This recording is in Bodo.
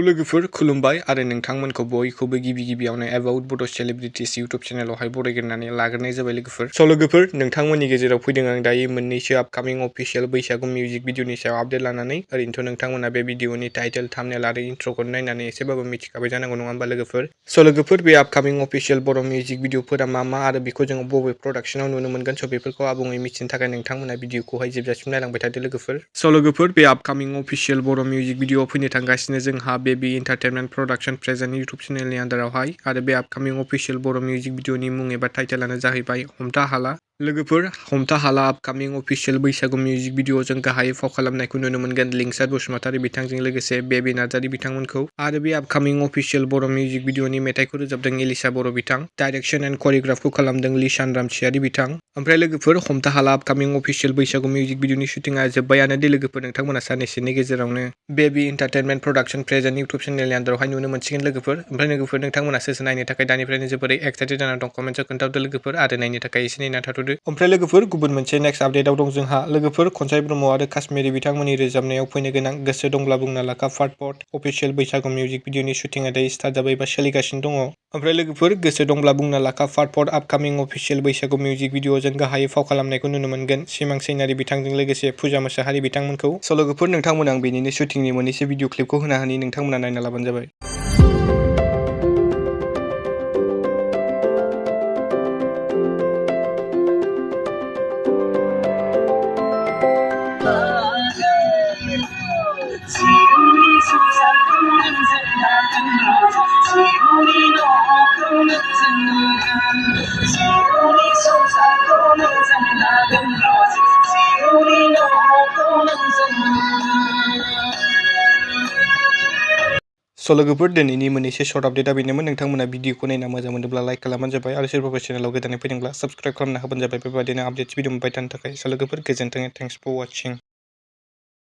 लोगोफोर खुलुमबाय आरो नोंथांमोनखौ बयखौबो गिबियावनो एबाउट बड' सेलिब्रिटिस इउटुब चेनेलावहाय बरायग्रोनानै लाग्रोनाय जाबाय लोगोफोर। लोगोफोर नोंथांमोननि गेजेराव फैदों आं दायो मोननैसो आपकामिं अफिसियेल बैसागु मिउजिक भिडिअनि सायाव आपडेट लानानै। ओरैनोथ' नोंथांमोना बे भिडिअनि टाइटेल थाम्बनेल आरो इन्ट्र'खौ नायनानै एसेबाबो मिथिखाबाय जानांगौ नङा होमबा लोगोफोर। लोगोफोर बे आपकामिं अफिसियेल बर' मिउजिक भिडिअफोरा मा आरो बेखौ जोङो बबे प्रडाक्शनाव नुनो मोनगोन बेफोरखौ आबुङै मिथिनो थाखाय नोंथांमोना भिडिअखौहाय जोबजासिम नायलांबाय थादो लोगोफोर। लोगोफोर बे आपकामिं अफिसियेल बर' मिउजिक भिडिअ फैनो थांगासिनो जोंहा baby entertainment production present YouTube चेनेलनि आन्दारावहाय आरो बे आपकामिं अफिसियेल बर' मिउजिक भिडिअनि मुं एबा टाइटेलानो जाहैबाय हमथा हाला। लोगोफोर हमथा हाला आपकामिं अफिसियेल बैसागु मिउजिक भिडिअजों गाहायै फाव खालामनायखौ नुनो मोनगोन लिंसार बसुमतारी बिथांजों लोगोसे बेबी नार्जारी बिथांमोनखौ। आरो बे आपकामिं अफिसियेल बर' मिउजिक भिडिअनि मेथाइखौ रोजाबदों एलिसा बर' बिथां, डाइरेक्शन एन्ड करिय'ग्राफखौ खालामदों लिंसार बासुमतारी बिथां। ओमफ्राय लोगोफोर हमथा हाला आपकामिं अफिसियेल बैसागु मिउजिक भिडिअनि शुटिंआ जोब्बायानो दे लोगोफोर। नोंथांमोना साननैसोनि गेजेरावनो baby entertainment production present YouTube चेनेलनि आन्दारावहाय नुनो मोनसिगोन लोगोफोर। ओमफ्राय लोगोफोर नोंथांमोना सोर नायनो थाखाय दानिफ्रायनो जोबोरै एक्साइटेड जाना दं कमेन्टआव खोन्थाहरदो लोगोफोर आरो नायनो थाखाय एसे नेना थाथ'दो। ओमफ्राय लोगोफोर गुबुन मोनसे नेक्स्ट आपडेटआव दं जोंहा लोगोफोर खनसाय ब्रह्म आरो काश्मीरी बिथांमोननि रोजाबनायाव फैनो गोनां गोसो दंब्ला बुंना ला पार्ट अफिसियेल बैसागु मिउजिक भिडिअनि शुटिंआ दायो स्टार्ट जाबाय बा सोलिगासिनो दङ। ओमफ्राय लोगोफोर गोसो दंब्ला बुंना ला पार्ट आपकामिं अफिसियेल बैसागु मिउजिक भिडिअजों गाहायै फाव खालामनायखौ नुनो मोनगोन सिमां सैनारि बिथांजों लोगोसे फुजा मोसाहारि बिथांमोनखौ। लोगोफोर नोंथांमोना आं बेनिनो शुटिंनि मोननैसो भिडिअ क्लिपखौ होना होनि नोंथांमोना नायना लाबानो जाबाय। लोगोफोर दिनैनि मोननैसो सर्ट आपडेटआ बेनोमोन। नोंथांमोना भिडिअखौ नायना मोजां मोनोब्ला लाइक खालामबानो जाबाय आरो सोरबाफोर चेनेलाव गोदानै फैदोंब्ला साबस्क्राइब खालामना होबानो जाबाय बेबायदिनो आपडेट्स भिडिअ मोनबाय थानो थाखाय। लोगोफोर गोजोन्थों, थेंक्स फर वाचिं।